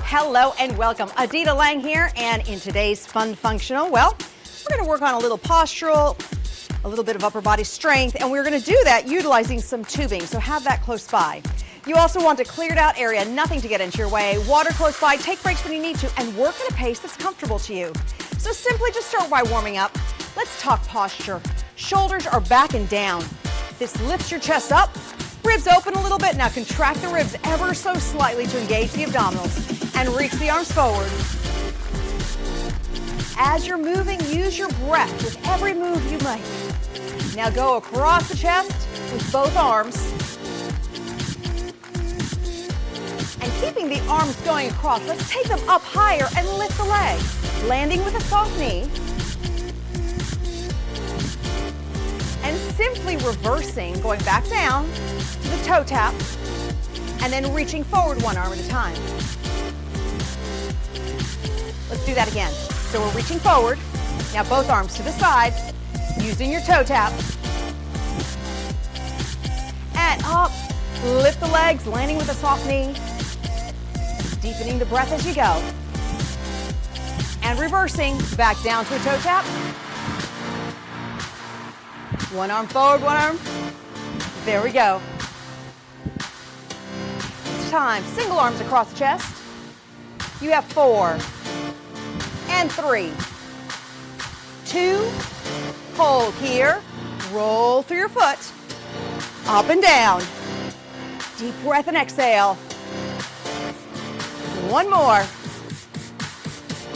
Hello and welcome. Adita Lang here, and in today's Fun Functional, well, we're going to work on a little postural, a little bit of upper body strength, and we're going to do that utilizing some tubing, so have that close by. You also want a cleared out area, nothing to get into your way, water close by, take breaks when you need to, and work at a pace that's comfortable to you. So simply just start by warming up. Let's talk posture. Shoulders are back and down. This lifts your chest up, ribs open a little bit. Now contract the ribs ever so slightly to engage the abdominals and reach the arms forward. As you're moving, use your breath with every move you make. Now go across the chest with both arms. And keeping the arms going across, let's take them up higher and lift the leg. Landing with a soft knee. And simply reversing, going back down to the toe tap, and then reaching forward one arm at a time. Let's do that again. So we're reaching forward. Now both arms to the side, using your toe tap. And up, lift the legs, landing with a soft knee. Deepening the breath as you go. And reversing, back down to a toe tap. One arm forward, one arm. There we go. Each time, single arms across the chest. You have 4 and 3, 2, hold here, roll through your foot, up and down. Deep breath and exhale. One more.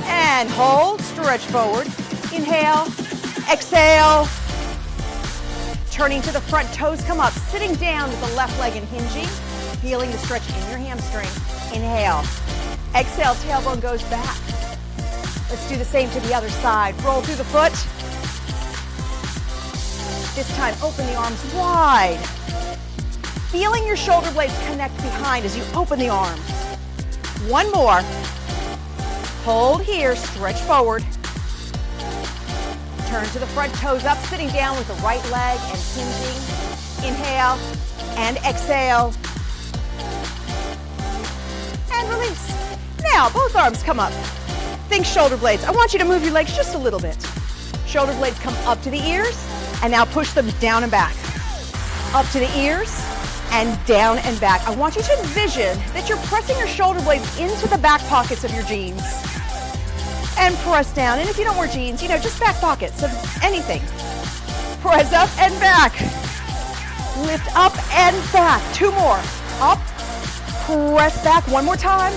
And hold, stretch forward. Inhale, exhale. Turning to the front, toes come up, sitting down with the left leg and hinging, feeling the stretch in your hamstring. Inhale. Exhale, tailbone goes back. Let's do the same to the other side. Roll through the foot. This time, open the arms wide. Feeling your shoulder blades connect behind as you open the arms. One more. Hold here, stretch forward. Turn to the front, toes up, sitting down with the right leg and hinging. Inhale and exhale. And release. Now, both arms come up. Think shoulder blades. I want you to move your legs just a little bit. Shoulder blades come up to the ears, and now push them down and back. Up to the ears, and down and back. I want you to envision that you're pressing your shoulder blades into the back pockets of your jeans. And press down. And if you don't wear jeans, just back pockets of anything. Press up and back. Lift up and back. 2 more. Up, press back. One more time.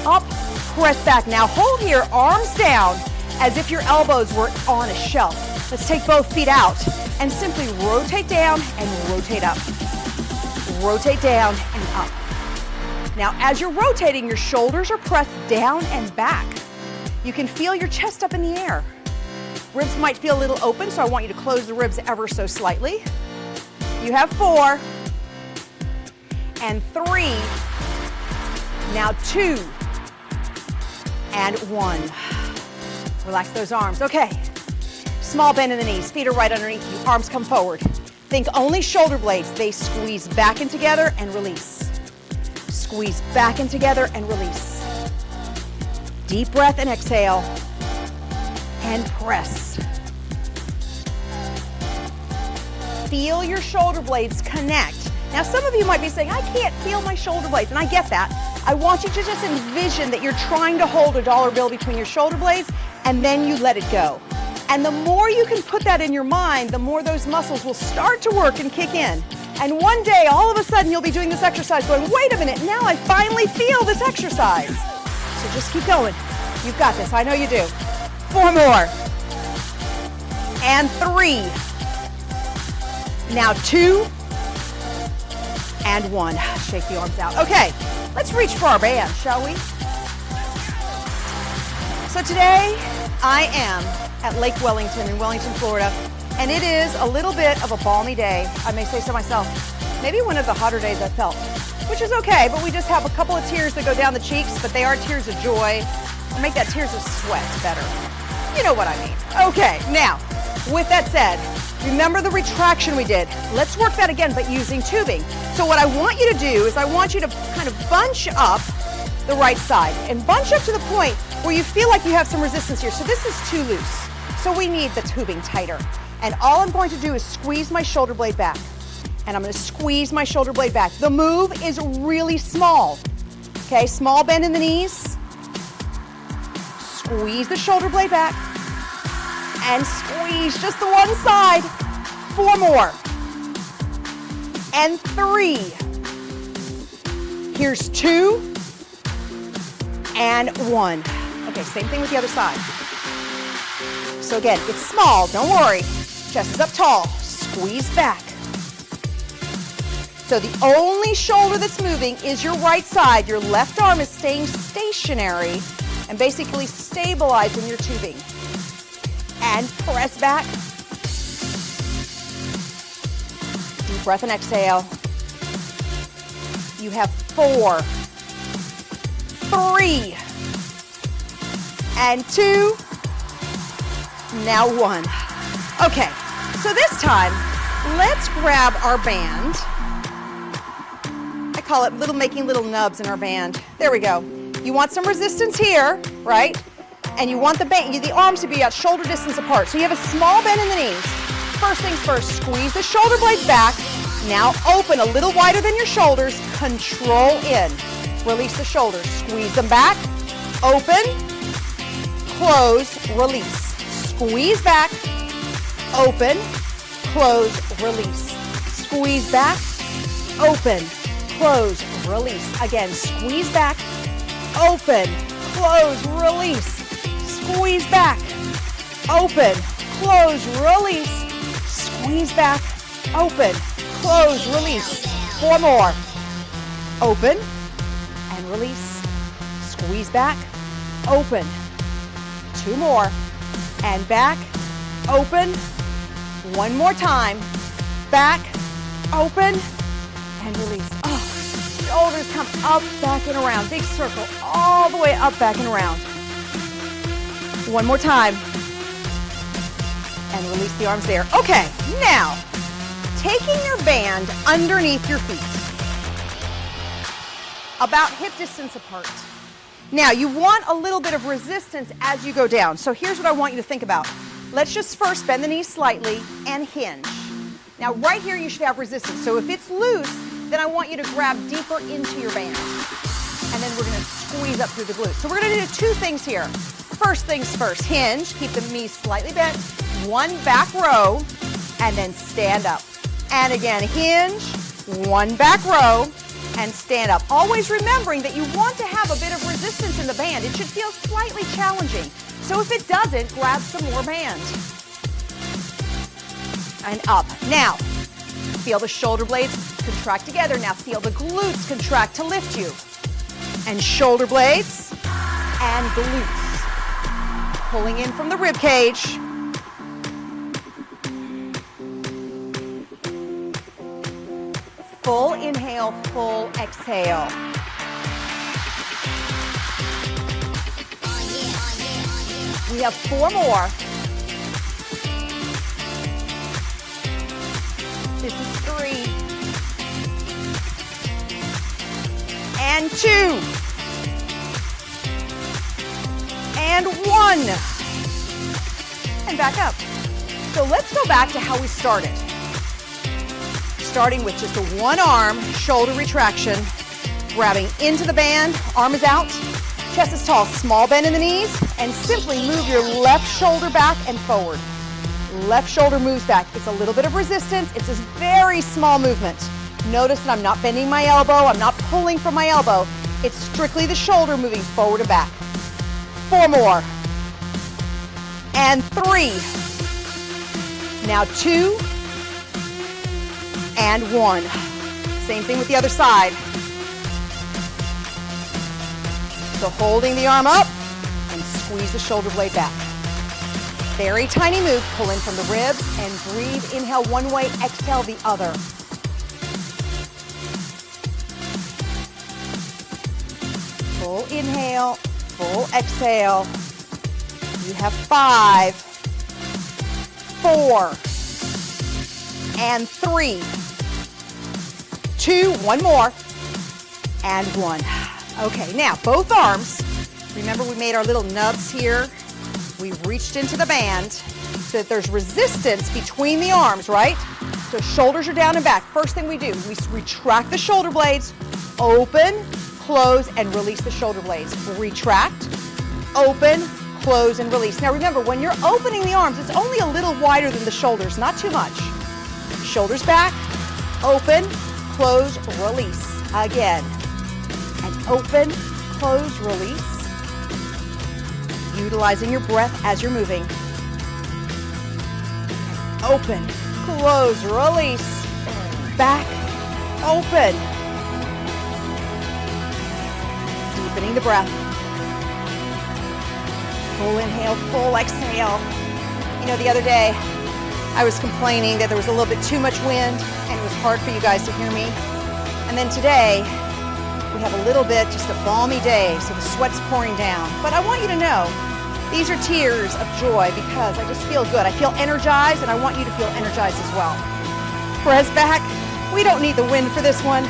Up, press back. Now hold here, arms down, as if your elbows were on a shelf. Let's take both feet out and simply rotate down and rotate up. Rotate down and up. Now as you're rotating, your shoulders are pressed down and back. You can feel your chest up in the air. Ribs might feel a little open, so I want you to close the ribs ever so slightly. You have 4 and 3. Now 2 and 1. Relax those arms. Okay. Small bend in the knees. Feet are right underneath you. Arms come forward. Think only shoulder blades. They squeeze back in together and release. Squeeze back in together and release. Deep breath and exhale. And press. Feel your shoulder blades connect. Now some of you might be saying, I can't feel my shoulder blades, and I get that. I want you to just envision that you're trying to hold a dollar bill between your shoulder blades, and then you let it go. And the more you can put that in your mind, the more those muscles will start to work and kick in. And one day, all of a sudden, you'll be doing this exercise going, wait a minute, now I finally feel this exercise. So just keep going. You've got this. I know you do. 4 more. And 3. Now 2 and 1. Shake the arms out. Okay, let's reach for our band, shall we? So today, I am at Lake Wellington in Wellington, Florida, and it is a little bit of a balmy day. I may say so myself. Maybe one of the hotter days I've felt, which is okay, but we just have a couple of tears that go down the cheeks, but they are tears of joy. I'll make that tears of sweat better. You know what I mean. Okay, now, with that said, remember the retraction we did. Let's work that again, but using tubing. So what I want you to do is I want you to kind of bunch up the right side. And bunch up to the point where you feel like you have some resistance here. So this is too loose. So we need the tubing tighter. And all I'm going to do is squeeze my shoulder blade back. And I'm going to squeeze my shoulder blade back. The move is really small. Okay, small bend in the knees. Squeeze the shoulder blade back. And squeeze just the one side. 4 more. And 3. Here's 2. And 1. Okay, same thing with the other side. So again, it's small, don't worry. Chest is up tall, squeeze back. So the only shoulder that's moving is your right side. Your left arm is staying stationary and basically stabilizing your tubing. And press back. Deep breath and exhale. You have 4, 3, and 2, now 1. Okay, so this time, let's grab our band. I call it making little nubs in our band. There we go. You want some resistance here, right? And you want the arms to be at shoulder distance apart. So you have a small bend in the knees. First things first, squeeze the shoulder blades back. Now open a little wider than your shoulders. Control in. Release the shoulders. Squeeze them back. Open. Close. Release. Squeeze back. Open. Close. Release. Squeeze back. Open. Close. Release. Again, squeeze back. Open. Close. Release. Squeeze back. Open. Close. Release. Squeeze back. Open. Close. Release. 4 more. Open and release. Squeeze back. Open. 2 more. And back. Open. 1 more time. Back. Open. And release. Oh, shoulders come up, back, and around. Big circle all the way up, back, and around. 1 more time. And release the arms there. Okay, now, taking your band underneath your feet. About hip distance apart. Now, you want a little bit of resistance as you go down. So here's what I want you to think about. Let's just first bend the knees slightly and hinge. Now, right here, you should have resistance. So if it's loose, then I want you to grab deeper into your band. And then we're going to squeeze up through the glutes. So we're going to do 2 things here. First things first, hinge, keep the knees slightly bent, 1 back row, and then stand up. And again, hinge, 1 back row, and stand up. Always remembering that you want to have a bit of resistance in the band. It should feel slightly challenging. So if it doesn't, grab some more band. And up. Now, feel the shoulder blades contract together. Now feel the glutes contract to lift you. And shoulder blades and glutes. Pulling in from the rib cage. Full inhale, full exhale. We have 4 more. This is 3. And 2. And 1. And back up. So let's go back to how we started. Starting with just a 1 arm, shoulder retraction, grabbing into the band, arm is out, chest is tall, small bend in the knees, and simply move your left shoulder back and forward. Left shoulder moves back. It's a little bit of resistance. It's a very small movement. Notice that I'm not bending my elbow. I'm not pulling from my elbow. It's strictly the shoulder moving forward and back. 4 more. And 3. Now 2. And 1. Same thing with the other side. So holding the arm up and squeeze the shoulder blade back. Very tiny move. Pull in from the ribs and breathe. Inhale one way, exhale the other. Full inhale, full exhale. You have 5, 4, and 3. 2, 1 more, and 1. Okay, now both arms. Remember we made our little nubs here? We reached into the band so that there's resistance between the arms, right? So shoulders are down and back. First thing we do, we retract the shoulder blades, open, close, and release the shoulder blades. Retract, open, close, and release. Now remember, when you're opening the arms, it's only a little wider than the shoulders, not too much. Shoulders back, open, close, release. Again. And open, close, release. Utilizing your breath as you're moving. Open, close, release. Back, open. Deepening the breath. Full inhale, full exhale. You know, the other day, I was complaining that there was a little bit too much wind and it was hard for you guys to hear me. And then today, we have a little bit, just a balmy day, so the sweat's pouring down. But I want you to know, these are tears of joy because I just feel good. I feel energized and I want you to feel energized as well. Press back. We don't need the wind for this one.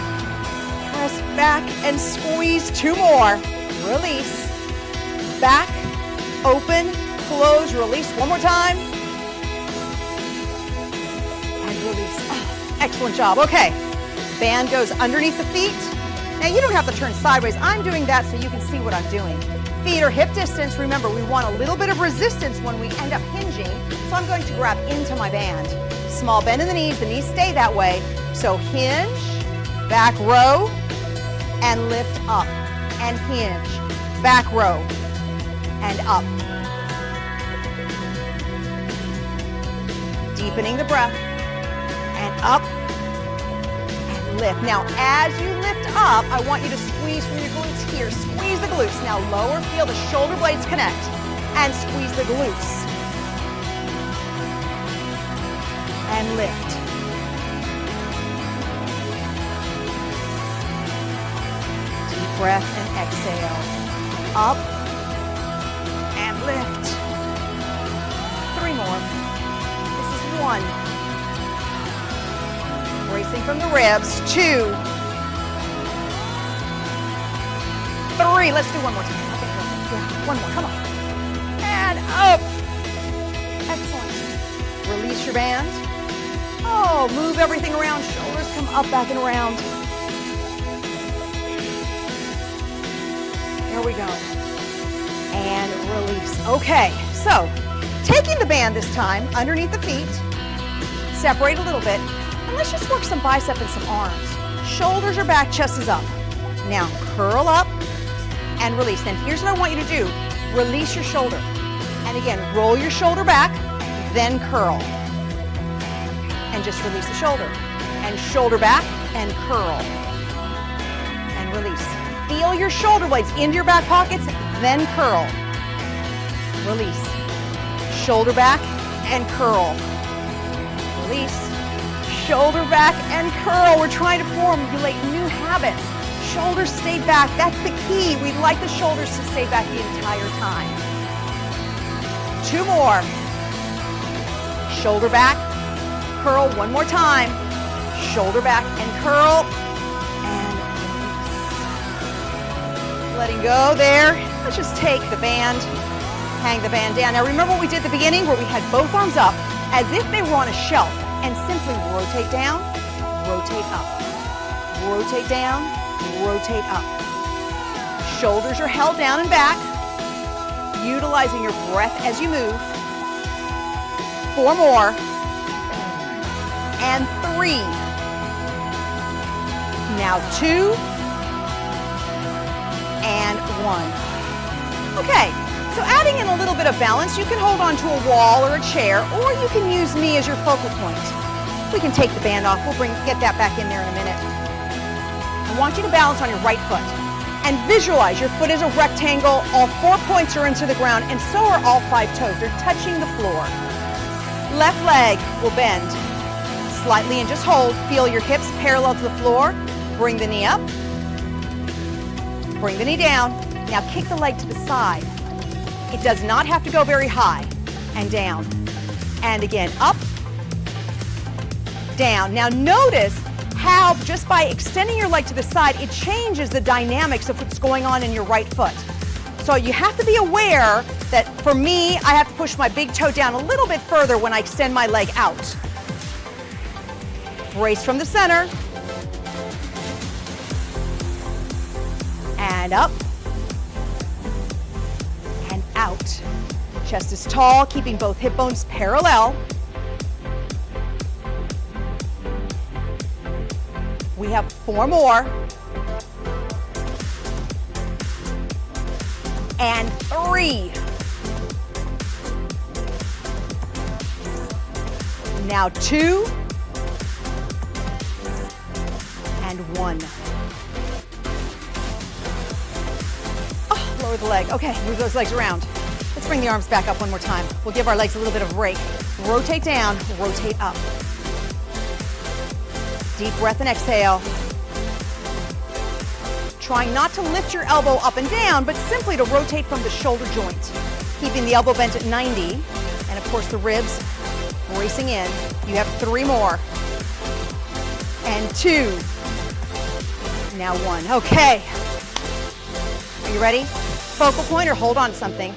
Press back and squeeze. 2 more. Release. Back, open, close, release. 1 more time. And release. Oh, excellent job. Okay. Band goes underneath the feet. Now you don't have to turn sideways. I'm doing that so you can see what I'm doing. Feet are hip distance. Remember, we want a little bit of resistance when we end up hinging. So I'm going to grab into my band. Small bend in the knees stay that way. So hinge, back row, and lift up. And hinge, back row, and up. Deepening the breath, and up, and lift. Now, as you lift up, I want you to squeeze from your glutes here. Squeeze the glutes. Now, lower, feel the shoulder blades connect, and squeeze the glutes. And lift. Deep breath and exhale. Up and lift. 3 more. This is 1. Bracing from the ribs. 2. 3. Let's do 1 more time. Okay, yeah, 1 more. Come on. And up. Excellent. Release your band. Oh, move everything around. Shoulders come up, back, and around. There we go. And release. Okay, so taking the band this time underneath the feet, separate a little bit, and let's just work some bicep and some arms. Shoulders are back, chest is up. Now curl up and release. Then here's what I want you to do. Release your shoulder. And again, roll your shoulder back, then curl. And just release the shoulder. And shoulder back and curl. And release. Feel your shoulder blades into your back pockets, then curl. Release. Shoulder back and curl. Release. Shoulder back and curl. We're trying to formulate new habits. Shoulders stay back. That's the key. We'd like the shoulders to stay back the entire time. 2 more. Shoulder back. Curl 1 more time. Shoulder back and curl. And release. Letting go there. Let's just take the band, hang the band down. Now remember what we did at the beginning where we had both arms up as if they were on a shelf and simply rotate down, rotate up. Rotate down, rotate up. Shoulders are held down and back, utilizing your breath as you move. 4 more. And 3. Now 2. And 1. Okay, so adding in a little bit of balance, you can hold on to a wall or a chair, or you can use me as your focal point. We can take the band off. We'll get that back in there in a minute. I want you to balance on your right foot and visualize your foot as a rectangle. All 4 points are into the ground, and so are all 5 toes. They're touching the floor. Left leg will bend slightly and just hold. Feel your hips parallel to the floor. Bring the knee up. Bring the knee down. Now kick the leg to the side. It does not have to go very high. And down. And again, up, down. Now notice how just by extending your leg to the side, it changes the dynamics of what's going on in your right foot. So you have to be aware that for me, I have to push my big toe down a little bit further when I extend my leg out. Brace from the center. And up. And out. Chest is tall, keeping both hip bones parallel. We have 4 more. And 3. Now 2. And 1. Oh, lower the leg. Okay, move those legs around. Let's bring the arms back up one more time. We'll give our legs a little bit of a break. Rotate down, rotate up. Deep breath and exhale. Trying not to lift your elbow up and down, but simply to rotate from the shoulder joint. Keeping the elbow bent at 90, and of course the ribs bracing in. You have 3 more. And 2. Now 1. Okay. Are you ready? Focal point or hold on to something.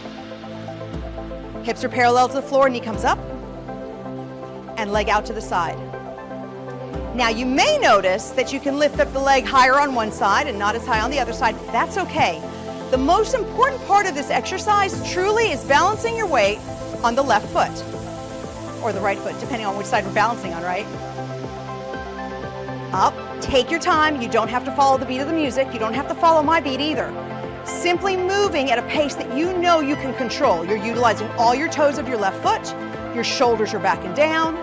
Hips are parallel to the floor, knee comes up, and leg out to the side. Now you may notice that you can lift up the leg higher on one side and not as high on the other side. That's okay. The most important part of this exercise truly is balancing your weight on the left foot, or the right foot, depending on which side we're balancing on, right? Up, take your time. You don't have to follow the beat of the music. You don't have to follow my beat either. Simply moving at a pace that you know you can control. You're utilizing all your toes of your left foot. Your shoulders are back and down.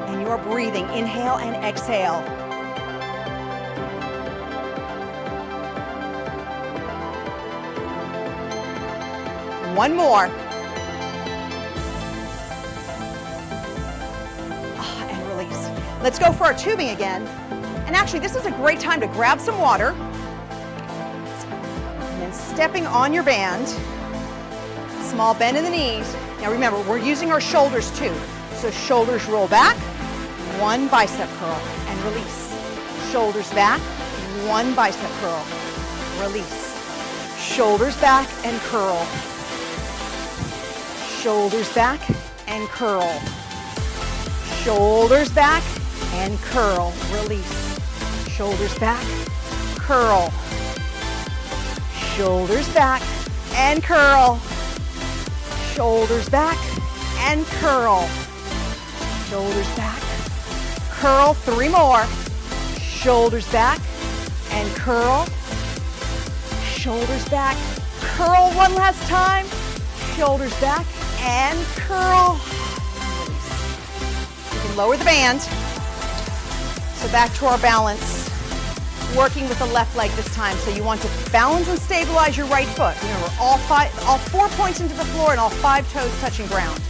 And you are breathing. Inhale and exhale. One more. And release. Let's go for our tubing again. And actually, this is a great time to grab some water. And then stepping on your band. Small bend in the knees. Now remember, we're using our shoulders too. So shoulders roll back. 1 bicep curl and release. Shoulders back, 1 bicep curl. Release. Shoulders back and curl. Shoulders back and curl. Shoulders back and curl. Release. Shoulders back, curl. Shoulders back and curl. Shoulders back and curl. Shoulders back. Curl, 3 more. Shoulders back and curl. Shoulders back. Curl 1 last time. Shoulders back and curl. You can lower the band. So back to our balance. Working with the left leg this time. So you want to balance and stabilize your right foot. Remember, all 4 points into the floor and all 5 toes touching ground.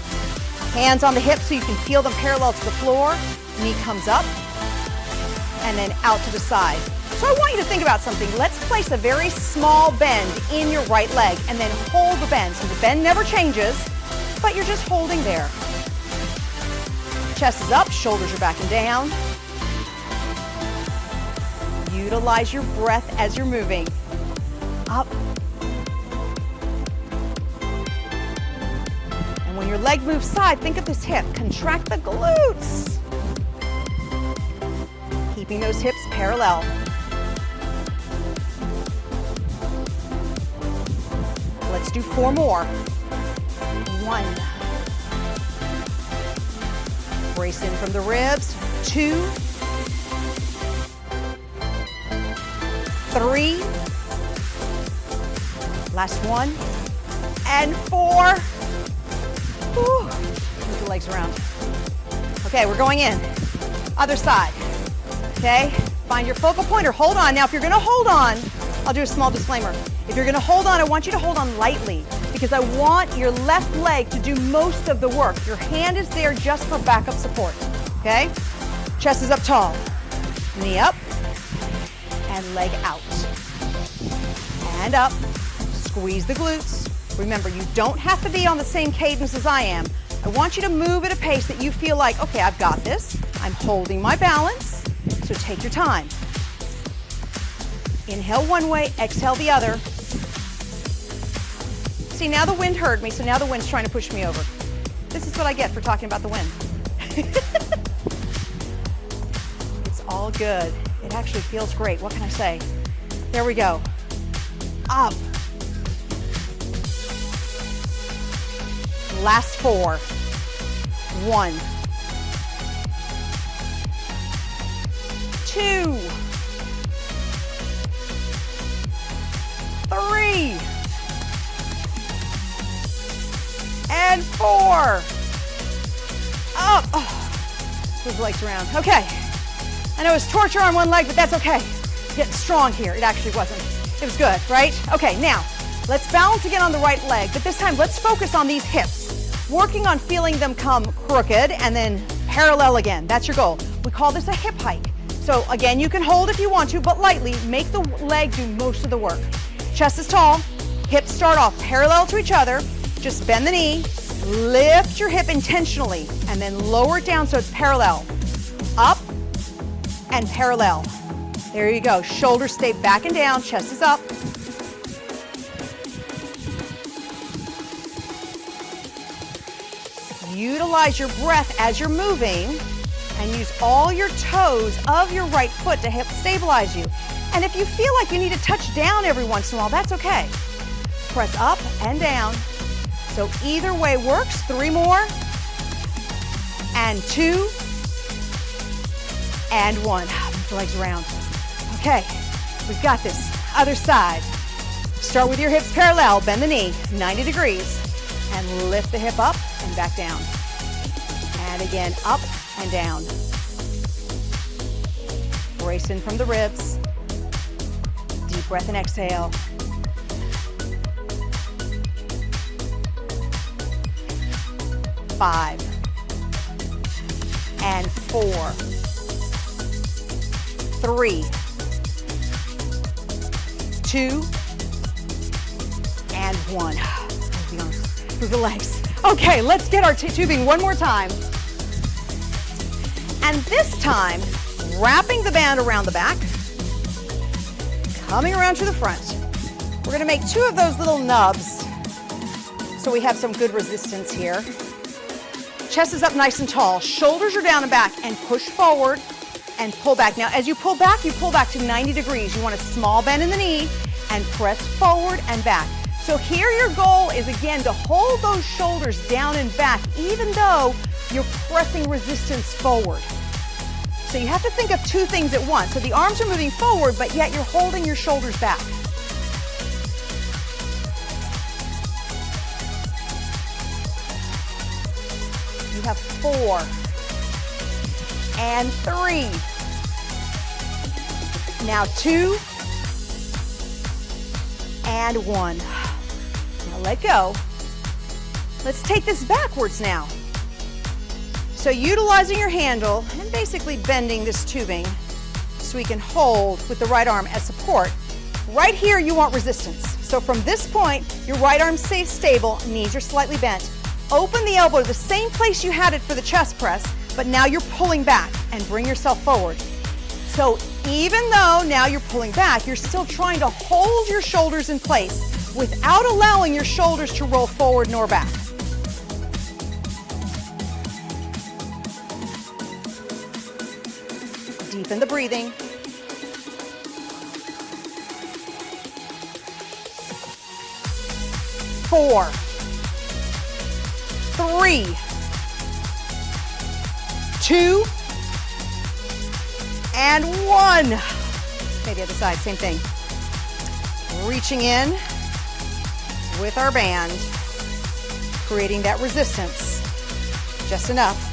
Hands on the hips so you can feel them parallel to the floor. Knee comes up and then out to the side. So I want you to think about something. Let's place a very small bend in your right leg and then hold the bend. So the bend never changes, but you're just holding there. Chest is up, shoulders are back and down. Utilize your breath as you're moving. Up. And when your leg moves side, think of this hip. Contract the glutes. Keeping those hips parallel. Let's do 4 more. 1. Brace in from the ribs. 2. 3. Last 1. And 4. Whew. Move the legs around. Okay, we're going in. Other side. Okay, find your focal point or hold on. Now, if you're gonna hold on, I'll do a small disclaimer. If you're gonna hold on, I want you to hold on lightly because I want your left leg to do most of the work. Your hand is there just for backup support, okay? Chest is up tall, knee up, and leg out. And up, squeeze the glutes. Remember, you don't have to be on the same cadence as I am. I want you to move at a pace that you feel like, okay, I've got this. I'm holding my balance. So take your time. Inhale one way, exhale the other. See, now the wind heard me, so now the wind's trying to push me over. This is what I get for talking about the wind. It's all good. It actually feels great. What can I say? There we go. Up. Last 4. 1. 2. 3. And 4. Up. Oh, move the legs around. Okay. I know it's torture on one leg, but that's okay. Getting strong here. It actually wasn't. It was good, right? Okay, now let's balance again on the right leg, but this time let's focus on these hips. Working on feeling them come crooked and then parallel again. That's your goal. We call this a hip hike. So again, you can hold if you want to, but lightly. Make the leg do most of the work. Chest is tall. Hips start off parallel to each other. Just bend the knee, lift your hip intentionally, and then lower it down so it's parallel. Up and parallel. There you go. Shoulders stay back and down, chest is up. Utilize your breath as you're moving and use all your toes of your right foot to help stabilize you. And if you feel like you need to touch down every once in a while, that's okay. Press up and down. So either way works. 3 more. And 2. And 1. Move the legs around. Okay, we've got this. Other side. Start with your hips parallel. Bend the knee 90 degrees. And lift the hip up and back down. And again, up and down. Brace in from the ribs. Deep breath and exhale. 5 and 4, 3, 2, and 1. Move the arms, move the legs. Okay, let's get our tubing one more time. And this time, wrapping the band around the back, coming around to the front. We're gonna make 2 of those little nubs so we have some good resistance here. Chest is up nice and tall. Shoulders are down and back, and push forward and pull back. Now, as you pull back to 90 degrees. You want a small bend in the knee and press forward and back. So here your goal is, again, to hold those shoulders down and back, even though you're pressing resistance forward. So you have to think of 2 things at once. So the arms are moving forward, but yet you're holding your shoulders back. You have 4 and 3. Now 2 and 1. Now let go. Let's take this backwards now. So utilizing your handle and basically bending this tubing so we can hold with the right arm as support. Right here you want resistance. So from this point, your right arm stays stable, knees are slightly bent. Open the elbow to the same place you had it for the chest press, but now you're pulling back and bring yourself forward. So even though now you're pulling back, you're still trying to hold your shoulders in place without allowing your shoulders to roll forward nor back. Deepen the breathing. 4, 3, 2, and 1. Okay, the other side, same thing. Reaching in with our band, creating that resistance. Just enough.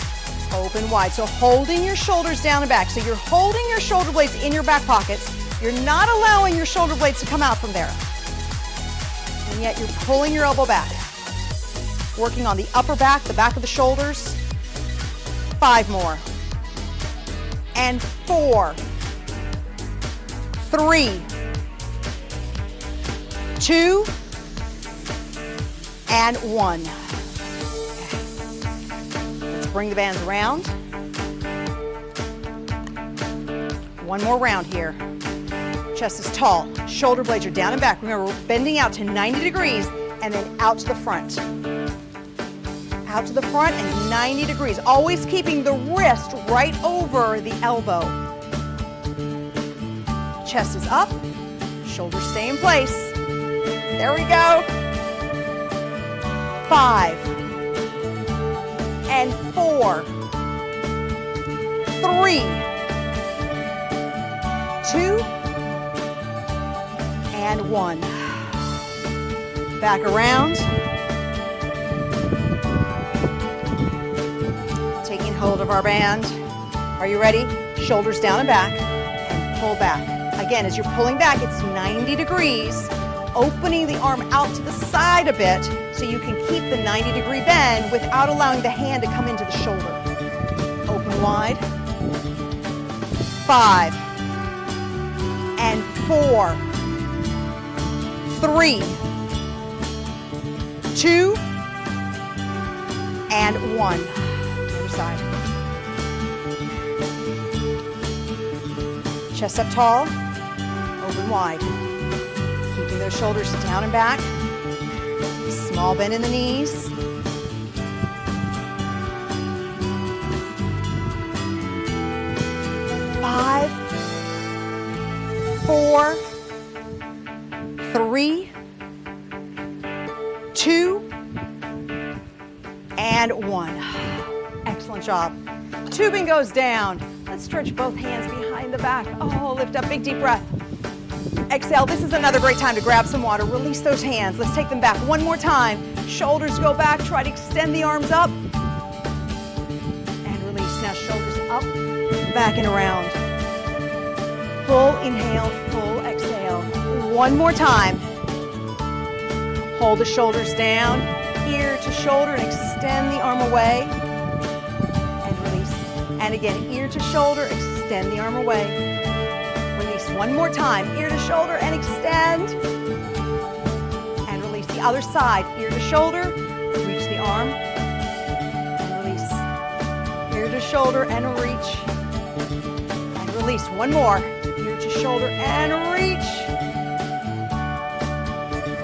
Open wide. So holding your shoulders down and back. So you're holding your shoulder blades in your back pockets. You're not allowing your shoulder blades to come out from there. And yet you're pulling your elbow back. Working on the upper back, the back of the shoulders. 5 more. And 4, 3, 2, and 1. Okay. Let's bring the bands around. One more round here. Chest is tall, shoulder blades are down and back. Remember, we're bending out to 90 degrees and then out to the front. Out to the front and 90 degrees. Always keeping the wrist right over the elbow. Chest is up, shoulders stay in place. There we go. 5 and 4, 3, 2, and 1. Back around. Taking hold of our band. Are you ready? Shoulders down and back, and pull back. Again, as you're pulling back, it's 90 degrees, opening the arm out to the side a bit so you can keep the 90-degree bend without allowing the hand to come into the shoulder. Open wide. 5 and 4, 3, 2, and 1. The other side. Chest up tall, open wide. Keeping those shoulders down and back. Small bend in the knees. Five, 4, 3, 2, and 1. Excellent job. Tubing goes down. Let's stretch both hands behind the back. Oh, lift up, big deep breath. Exhale. This is another great time to grab some water. Release those hands. Let's take them back one more time. Shoulders go back. Try to extend the arms up. And release. Now shoulders up, back and around. Full inhale, full exhale. One more time. Hold the shoulders down, ear to shoulder, and extend the arm away. And release. And again, ear to shoulder, extend the arm away. Release one more time, ear to shoulder and extend. And release the other side, ear to shoulder, reach the arm. And release. Ear to shoulder and reach. And release. One more, ear to shoulder and reach.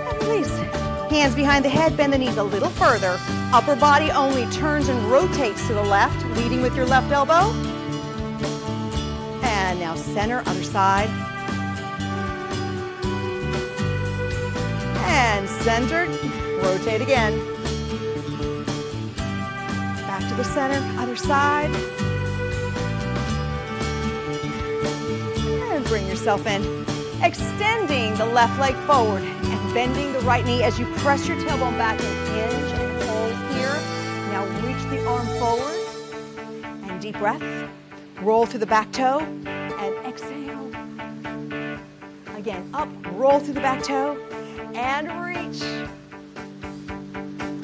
And release. Hands behind the head, bend the knees a little further. Upper body only turns and rotates to the left, leading with your left elbow. And now center, other side. And centered, rotate again. Back to the center, other side. And bring yourself in. Extending the left leg forward and bending the right knee as you press your tailbone back and hinge and hold here. Now reach the arm forward and deep breath. Roll through the back toe and exhale. Again, up, roll through the back toe and reach.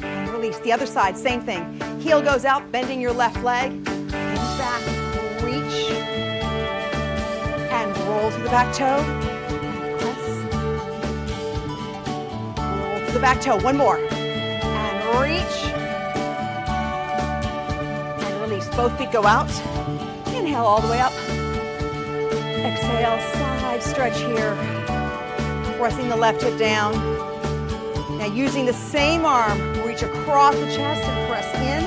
And release. The other side, same thing. Heel goes out, bending your left leg. Hinge back, reach. And roll through the back toe. And press. Roll through the back toe. One more. And reach. And release. Both feet go out. Inhale all the way up. Exhale, side stretch here. Pressing the left hip down. Now using the same arm, reach across the chest and press in.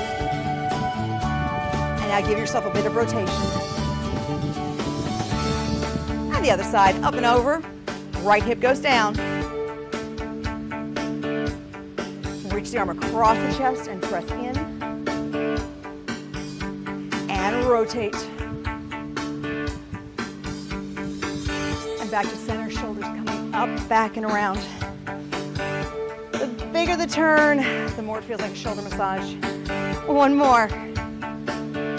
And now give yourself a bit of rotation. And the other side, up and over. Right hip goes down. Reach the arm across the chest and press in. And rotate. And back to center, shoulders coming up, back and around. The bigger the turn, the more it feels like a shoulder massage. One more.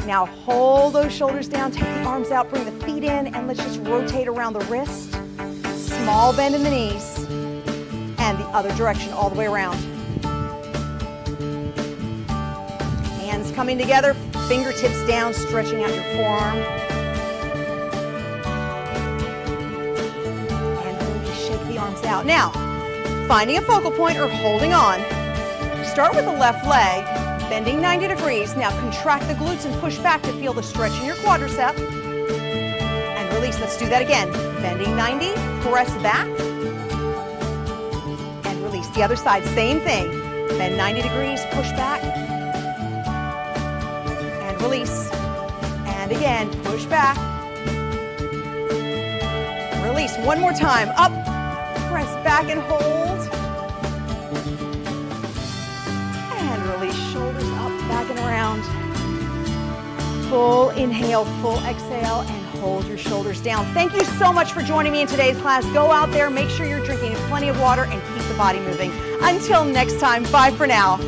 Now hold those shoulders down, take the arms out, bring the feet in, and let's just rotate around the wrist. Small bend in the knees. And the other direction, all the way around. Hands coming together, fingertips down, stretching out your forearm. And really shake the arms out. Now, finding a focal point or holding on. Start with the left leg, bending 90 degrees. Now contract the glutes and push back to feel the stretch in your quadricep. And release. Let's do that again. Bending 90, press back, and release. The other side, same thing. Bend 90 degrees, push back, and release. And again, push back. Release one more time. Up, press back and hold. And release, shoulders up, back and around. Full inhale, full exhale, and hold your shoulders down. Thank you so much for joining me in today's class. Go out there, make sure you're drinking plenty of water, and keep the body moving. Until next time, bye for now.